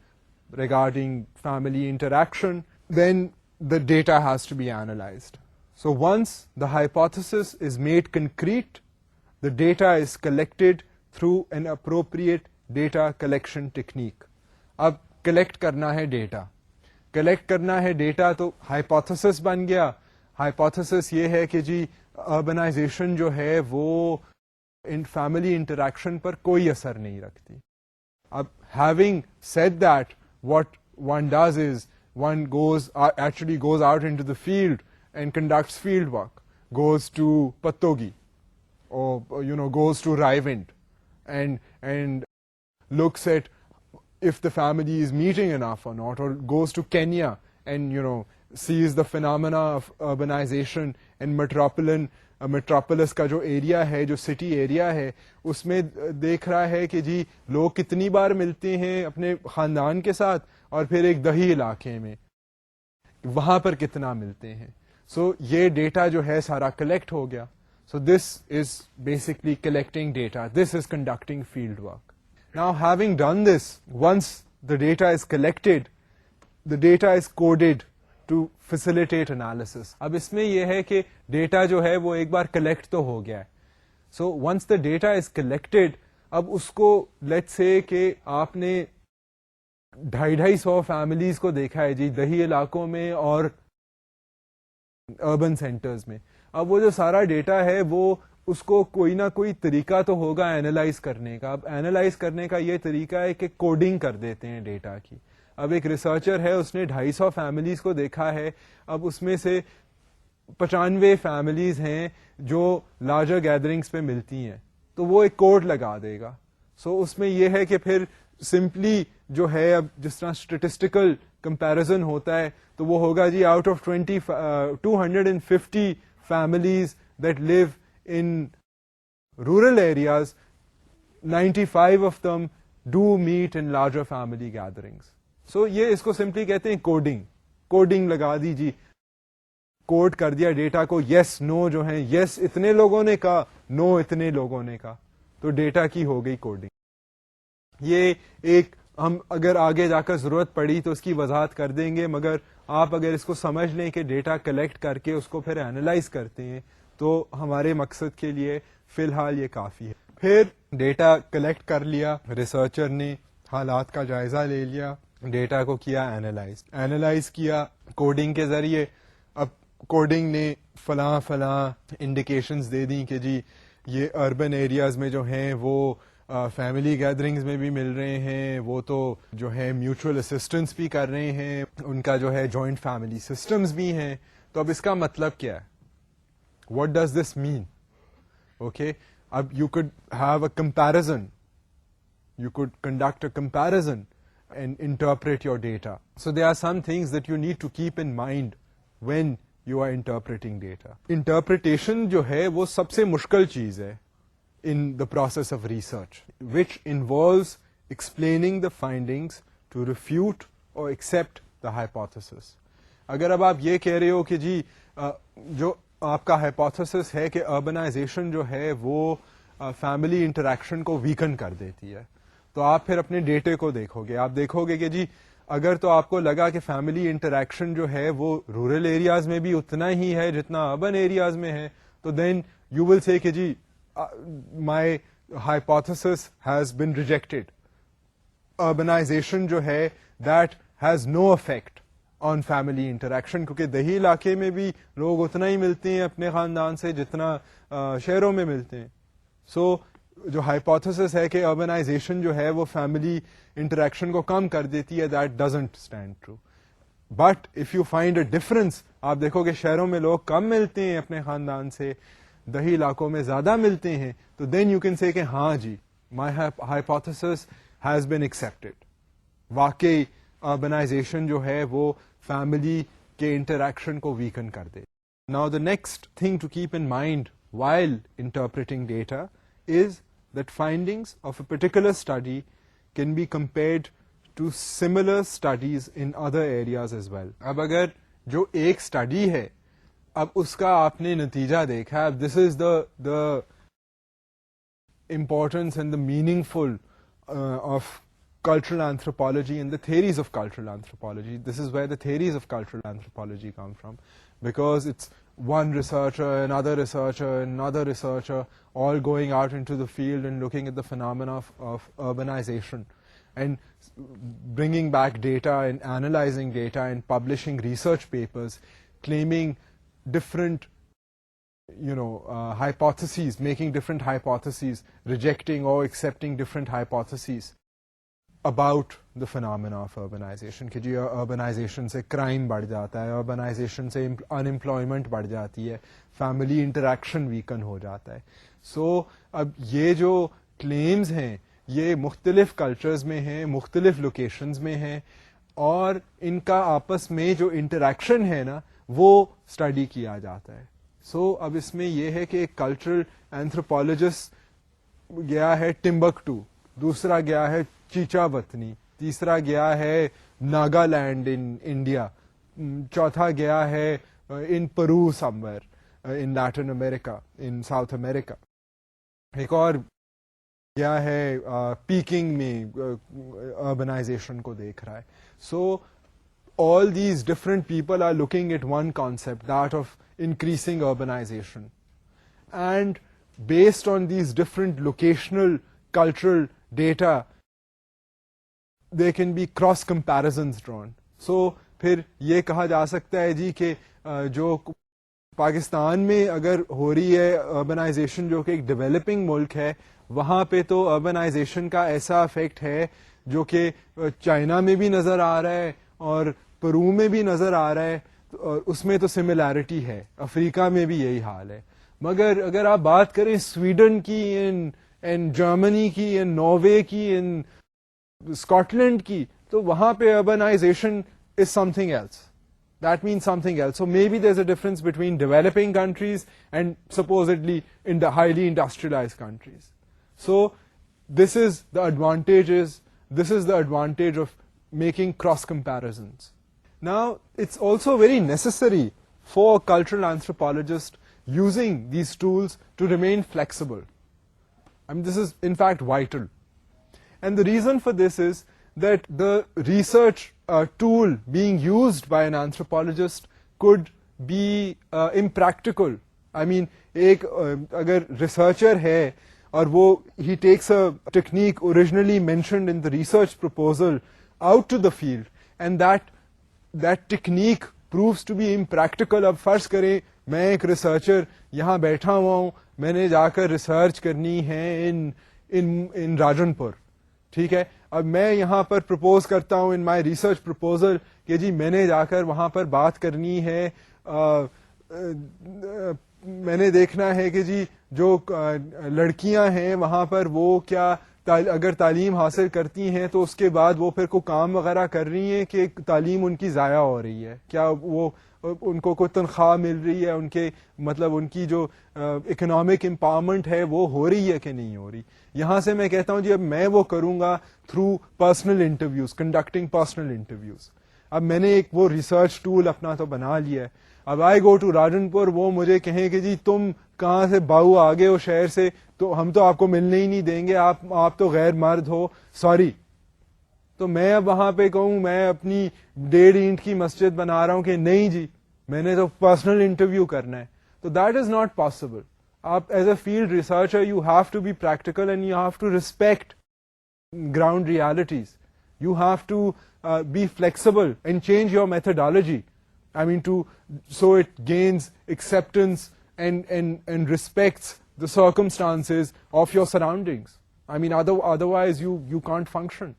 regarding family interaction, then the data has to be analyzed. So once the hypothesis is made concrete, the data is collected through an appropriate data collection technique. اب collect کرنا ہے data, collect کرنا ہے data تو hypothesis بن گیا. Hypothesis یہ ہے کہ جی اربنائزیشن جو ہے وہ ان فیملی انٹریکشن پر کوئی اثر نہیں رکھتی. اب having said that, what one does is one actually goes out into the field and conducts field work, goes to Pattogi or goes to Raiwind and looks at if the family is meeting enough or not, or goes to Kenya and sees the phenomena of urbanization and metropolis کا جو area ہے, جو city area ہے, اس میں دیکھ رہا ہے کہ جی لوگ کتنی بار ملتے ہیں اپنے خاندان کے ساتھ, اور پھر ایک دیہی علاقے میں وہاں پر کتنا ملتے ہیں. سو یہ ڈیٹا جو ہے سارا کلیکٹ ہو گیا. So this is basically collecting data, this is conducting field work. Now having done this, once the data is collected, the data is coded to facilitate analysis. اب اس میں یہ ہے کہ ڈیٹا جو ہے وہ ایک بار کلیکٹ تو ہو گیا ہے. So once the data is collected, اب اس کو لیٹس سے کہ آپ نے 250 فیملیز کو دیکھا ہے جی دیہی علاقوں میں اور اربن سینٹرز میں. اب وہ جو سارا ڈیٹا ہے وہ اس کو کوئی نہ کوئی طریقہ تو ہوگا اینالائز کرنے کا. اب اینالائز کرنے کا یہ طریقہ ہے کہ کوڈنگ کر دیتے ہیں ڈیٹا کی. اب ایک ریسرچر ہے, اس نے 250 فیملیز کو دیکھا ہے. اب اس میں سے 95 فیملیز ہیں جو لارجر گیدرنگز پہ ملتی ہیں, تو وہ ایک کوڈ لگا دے گا. سو اس میں یہ ہے کہ پھر سمپلی جو ہے اب جس طرح اسٹیٹسٹیکل کمپیرزن ہوتا ہے تو وہ ہوگا جی out of 250 families that live in rural areas, 95 of them do meet in larger family gatherings. So یہ اس کو سمپلی کہتے ہیں کوڈنگ. کوڈنگ لگا دی جی, کوڈ کر دیا ڈیٹا کو, یس نو جو ہیں, یس اتنے لوگوں نے کہا, نو اتنے لوگوں نے کہا, تو ڈیٹا کی ہو گئی کوڈنگ. یہ ایک ہم اگر آگے جا کر ضرورت پڑی تو اس کی وضاحت کر دیں گے, مگر آپ اگر اس کو سمجھ لیں کہ ڈیٹا کلیکٹ کر کے اس کو پھر اینالائز کرتے ہیں تو ہمارے مقصد کے لیے فی الحال یہ کافی ہے. پھر ڈیٹا کلیکٹ کر لیا, ریسرچر نے حالات کا جائزہ لے لیا, ڈیٹا کو کیا اینالائز کیا کوڈنگ کے ذریعے. اب کوڈنگ نے فلاں انڈیکیشنز دے دیں کہ جی یہ اربن ایریاز میں جو ہیں وہ فیملی گیدرنگز میں بھی مل رہے ہیں, وہ تو جو ہے میوچل اسسٹنس بھی کر رہے ہیں, ان کا جو ہے جوائنٹ فیملی سسٹمز بھی ہیں. تو اب اس کا مطلب کیا ہے, what does this mean? Okay, اب you could have a comparison, you could conduct a comparison and interpret your data. So there are some things that you need to keep in mind when you are interpreting data. Interpretation جو ہے وہ سب سے مشکل چیز ہے in the process of research, which involves explaining the findings to refute or accept the hypothesis. اگر اب آپ یہ کہہ رہے ہو کہ جی جو آپ کا hypothesis ہے کہ urbanization جو ہے وہ family interaction کو weaken کر دیتی ہے, تو آپ پھر اپنے ڈیٹے کو دیکھو گے. آپ دیکھو گے کہ جی اگر تو آپ کو لگا کہ فیملی انٹریکشن جو ہے وہ رورل ایریاز میں بھی اتنا ہی ہے جتنا اربن ایریاز میں ہے, تو دین یو ول سے کہ جی my hypothesis has been rejected. Urbanization جو ہے that has no effect on family interaction, کیونکہ دیہی علاقے میں بھی لوگ اتنا ہی ملتے ہیں اپنے خاندان سے جتنا شہروں میں ملتے ہیں. سو جو ہائپوتھسس ہے کہ اربنائزیشن جو ہے وہ فیملی انٹریکشن کو کم کر دیتی ہے, that doesn't stand true. But if you find a difference, آپ دیکھو کہ شہروں میں لوگ کم ملتے ہیں اپنے خاندان سے, دیہی علاقوں میں زیادہ ملتے ہیں, تو دین یو کین سے کہ ہاں جی, my hypothesis has been accepted. واقعی اربنائزیشن جو ہے وہ فیملی کے انٹریکشن کو ویکن کر دے. Now the next thing to keep in mind while interpreting data is that findings of a particular study can be compared to similar studies in other areas as well. اب اگر جو ایک study ہے, اب اس کا آپ نے نتیجہ دیکھا, اب دس از the importance and the meaningful of cultural anthropology and the theories of cultural anthropology. This is where the theories of cultural anthropology come from, because it's one researcher, another researcher, another researcher, all going out into the field and looking at the phenomena of urbanization and bringing back data and analyzing data and publishing research papers, claiming different hypotheses, making different hypotheses, rejecting or accepting different hypotheses about the phenomena of urbanization. کہ جی urbanization سے crime بڑھ جاتا ہے, urbanization سے unemployment بڑھ جاتی ہے, family interaction weaken ہو جاتا ہے. سو اب یہ جو claims ہیں یہ مختلف cultures میں ہیں, مختلف locations میں ہیں, اور ان کا آپس میں جو interaction ہے نا وہ study کیا جاتا ہے. سو اب اس میں یہ ہے کہ ایک cultural anthropologist گیا ہے ٹمبکٹو, دوسرا گیا ہے چیچا وطنی, تیسرا گیا ہے ناگالینڈ ان انڈیا, چوتھا گیا ہے ان پرو سمویر ان لیٹن امریکہ, ان ساؤتھ امریکہ, ایک اور گیا ہے پیکنگ میں اربنائزیشن کو دیکھ رہا ہے. سو all these different people are looking at one concept, that of increasing urbanization, and based on these different locational cultural data there can be cross comparisons drawn. So پھر یہ کہا جا سکتا ہے جی کہ جو پاکستان میں اگر ہو رہی ہے اربنائزیشن جو کہ ایک ڈیولپنگ ملک ہے, وہاں پہ تو اربنائزیشن کا ایسا افیکٹ ہے جو کہ چائنا میں بھی نظر آ رہا ہے اور پرو میں بھی نظر آ رہا ہے, اور اس میں تو سملیرٹی ہے, افریقہ میں بھی یہی حال ہے. مگر اگر آپ بات کریں سویڈن کی, ان جرمنی کی, ان ناروے کی, ان اسکاٹ لینڈ کی, تو وہاں پہ urbanisation is something else. That means something else. So maybe there's a difference between developing countries and supposedly in the highly industrialized countries. So this is the advantage of making cross comparisons. Now it's also very necessary for cultural anthropologists using these tools to remain flexible. I mean, this is in fact vital. And the reason for this is that the research tool being used by an anthropologist could be impractical. I mean, ایک اگر researcher ہے اور وہ he takes a technique originally mentioned in the research proposal out to the field, and that technique proves to be impractical. اب فرض کریں میں ایک ریسرچر یہاں بیٹھا ہوا ہوں, میں نے جا کر ریسرچ کرنی ہے ان راجن پور, ٹھیک ہے. اب میں یہاں پر پرپوز کرتا ہوں ان مائی ریسرچ پرپوزل کہ جی میں نے جا کر وہاں پر بات کرنی ہے, میں نے دیکھنا ہے کہ جی جو لڑکیاں ہیں وہاں پر وہ کیا اگر تعلیم حاصل کرتی ہیں تو اس کے بعد وہ پھر کوئی کام وغیرہ کر رہی ہیں کہ تعلیم ان کی ضائع ہو رہی ہے, کیا وہ ان کو کوئی تنخواہ مل رہی ہے, ان کے مطلب ان کی جو اکنامک امپاورمنٹ ہے وہ ہو رہی ہے کہ نہیں ہو رہی. یہاں سے میں کہتا ہوں جی اب میں وہ کروں گا through personal interviews, conducting personal interviews. اب میں نے ایک وہ ریسرچ ٹول اپنا تو بنا لیا ہے. اب آئی گو ٹو راجن پور, وہ مجھے کہیں کہ جی تم کہاں سے باؤ آگے ہو شہر سے, تو ہم تو آپ کو ملنے ہی نہیں دیں گے, آپ تو غیر مرد ہو, سوری. تو میں اب وہاں پہ کہوں میں اپنی 1.5 اینٹ کی مسجد بنا رہا ہوں کہ نہیں جی میں نے تو پرسنل انٹرویو کرنا ہے, تو دیٹ از ناٹ پاسبل. آپ as a field researcher you have to be practical and you have to respect ground realities. You have to be flexible and change your methodology. I mean, so it gains acceptance and respects the circumstances of your surroundings. I mean, otherwise you can't function.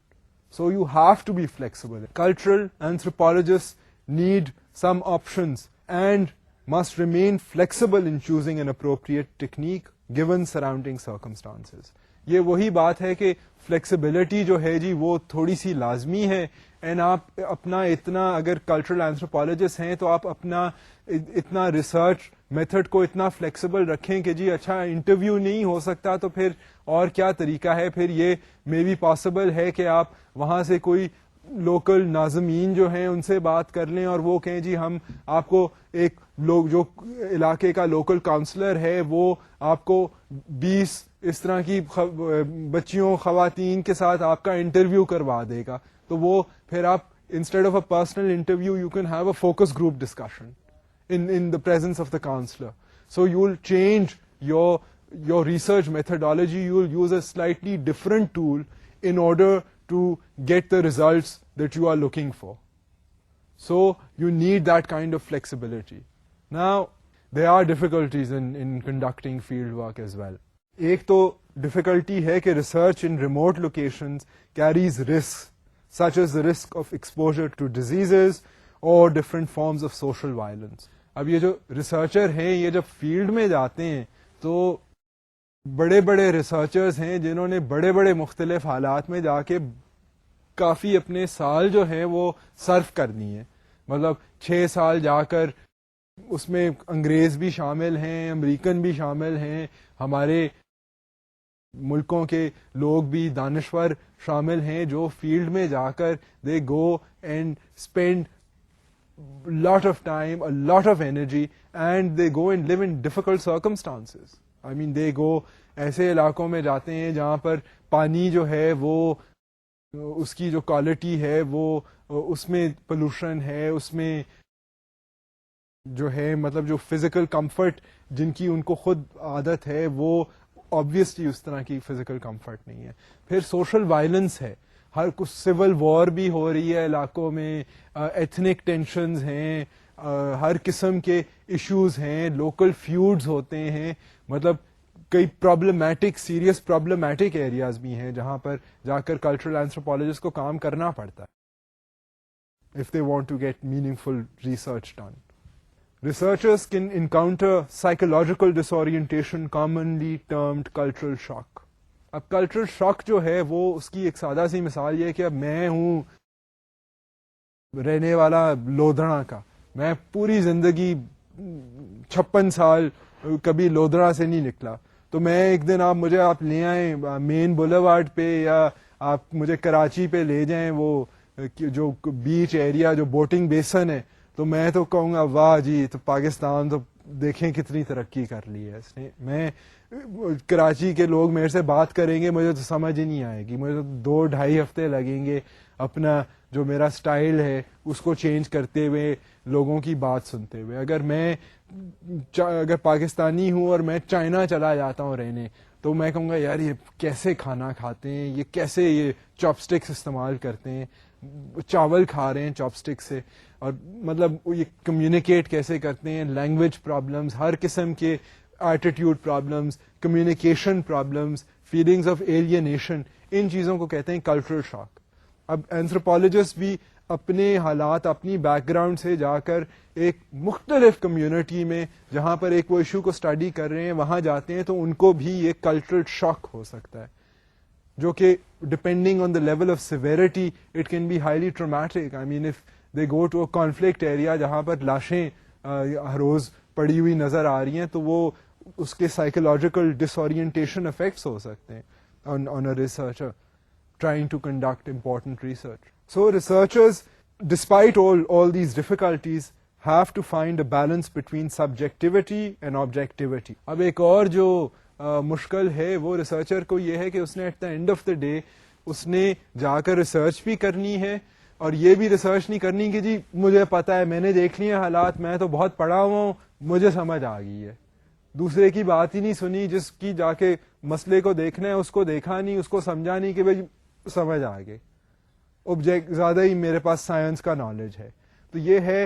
So you have to be flexible. Cultural anthropologists need some options and must remain flexible in choosing an appropriate technique given surrounding circumstances. یہ وہی بات ہے کہ flexibility جو ہے جی وہ تھوڑی سی لازمی ہے. اینڈ آپ اپنا اتنا اگر کلچرل اینتھروپولوجسٹ ہیں تو آپ اپنا اتنا ریسرچ میتھڈ کو اتنا فلیکسیبل رکھیں کہ جی اچھا انٹرویو نہیں ہو سکتا تو پھر اور کیا طریقہ ہے. پھر یہ مے بی پاسبل ہے کہ آپ وہاں سے کوئی لوکل ناظمین جو ہیں ان سے بات کر لیں اور وہ کہیں جی ہم آپ کو ایک لوگ جو علاقے کا لوکل کاؤنسلر ہے وہ آپ کو 20 اس طرح کی بچیوں خواتین کے ساتھ آپ کا انٹرویو کروا دے گا. تو وہ پھر آپ instead of a personal interview you can have a focus group discussion in the presence of the counselor. So you will change your research methodology. You will use a slightly different tool in order to get the results that you are looking for. So you need that kind of flexibility. Now there are difficulties in conducting field work as well. ایک تو difficulty ہے کہ research in remote locations carries risks such as the risk of exposure to diseases or different forms of social violence. اب یہ جو researcher ہیں یہ جب فیلڈ میں جاتے ہیں تو بڑے بڑے ریسرچرز ہیں جنہوں نے بڑے بڑے مختلف حالات میں جا کے کافی اپنے سال جو ہیں وہ صرف کرنی ہے. مطلب 6 سال جا کر اس میں انگریز بھی شامل ہیں, امریکن بھی شامل ہیں, ہمارے ملکوں کے لوگ بھی دانشور شامل ہیں جو فیلڈ میں جا کر they go and spend lot of time, a lot of energy, and they go and live in difficult circumstances. I mean, they go ایسے علاقوں میں جاتے ہیں جہاں پر پانی جو ہے وہ اس کی جو کوالٹی ہے وہ اس میں پولوشن ہے, اس میں جو ہے مطلب جو فزیکل کمفرٹ جن کی ان کو خود عادت ہے وہ obviously اس طرح کی فزیکل کمفرٹ نہیں ہے. پھر سوشل وائلنس ہے, ہر کچھ سول وار بھی ہو رہی ہے علاقوں میں, ایتھنک ٹینشنز ہیں, ہر قسم کے ایشوز ہیں, لوکل فیوڈز ہوتے ہیں, مطلب کئی پرابلمٹک سیریس پرابلمٹک ایریاز بھی ہیں جہاں پر جا کر کلچرل اینتھروپولوجسٹ کو کام کرنا پڑتا ہے if they want to get meaningful research done. Researchers can encounter psychological disorientation commonly termed cultural shock. اب کلچرل شاک جو ہے وہ اس کی ایک سادہ سی مثال یہ ہے کہ اب میں ہوں رہنے والا لودھڑا کا, میں پوری زندگی 56 سال کبھی لودھڑا سے نہیں نکلا, تو میں ایک دن مجھے آپ لے آئیں مین بولیوارڈ پہ یا آپ مجھے کراچی پہ لے جائیں وہ جو بیچ ایریا جو بوٹنگ بیسن ہے, تو میں تو کہوں گا واہ جی تو پاکستان تو دیکھیں کتنی ترقی کر لی ہے اس نے. میں کراچی کے لوگ میرے سے بات کریں گے مجھے تو سمجھ ہی نہیں آئے گی, مجھے تو 2-2.5 ہفتے لگیں گے اپنا جو میرا سٹائل ہے اس کو چینج کرتے ہوئے, لوگوں کی بات سنتے ہوئے. اگر پاکستانی ہوں اور میں چائنا چلا جاتا ہوں رہنے, تو میں کہوں گا یار یہ کیسے کھانا کھاتے ہیں, یہ کیسے یہ چاپ اسٹکس استعمال کرتے ہیں, چاول کھا رہے ہیں چاپ اسٹک سے, اور مطلب یہ کمیونیکیٹ کیسے کرتے ہیں, لینگویج پرابلمز, ہر قسم کے attitude problems, communication problems, feelings of alienation, ان چیزوں کو کہتے ہیں کلچرل شاک. اب اینتھروپولوجسٹ بھی اپنے حالات اپنی بیک گراؤنڈ سے جا کر ایک مختلف کمیونٹی میں جہاں پر ایک وہ ایشو کو اسٹڈی کر رہے ہیں وہاں جاتے ہیں تو ان کو بھی ایک کلچرل شاک ہو سکتا ہے جو کہ depending on the level of severity it can be highly traumatic. I mean if they go to a conflict area جہاں پر لاشیں ہر روز پڑی ہوئی نظر آ رہی ہیں تو وہ اس کے سائیکولوجیکل ڈس اورینٹیشن افیکٹس ہو سکتے ہیں on a researcher trying to conduct important research. So researchers, despite all these difficulties, have to find a balance between subjectivity and objectivity. اب ایک اور جو مشکل ہے وہ ریسرچر کو یہ ہے کہ اس نے at the end of the day اس نے جا کر ریسرچ بھی کرنی ہے اور یہ بھی ریسرچ نہیں کرنی کہ جی مجھے پتا ہے, میں نے دیکھ لیے حالات, میں تو بہت پڑھا ہوا ہوں, مجھے سمجھ آ گئی ہے. دوسرے کی بات ہی نہیں سنی, جس کی جا کے مسئلے کو دیکھنا ہے اس کو دیکھا نہیں, اس کو سمجھا نہیں کہ بھائی سمجھ آ گئے, زیادہ ہی میرے پاس سائنس کا نالج ہے. تو یہ ہے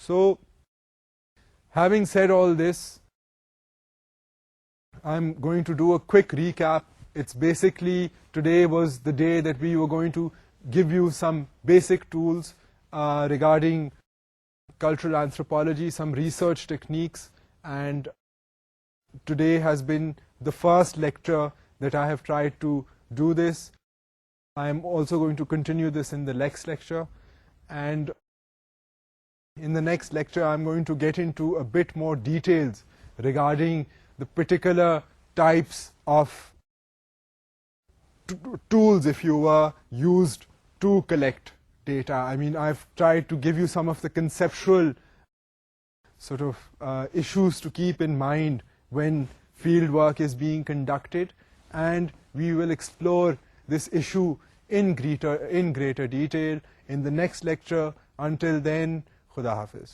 So, having said all this, I'm going to do a quick recap. It's basically, today was the day that we were going to give you some basic tools regarding cultural anthropology, some research techniques, and today has been the first lecture that I have tried to do this. I am also going to continue this in the next lecture, and in the next lecture I'm going to get into a bit more details regarding the particular types of tools, if you were, used to collect data. I mean, I've tried to give you some of the conceptual sort of issues to keep in mind when field work is being conducted, and we will explore this issue in greater detail in the next lecture. Until then, Khuda Hafiz.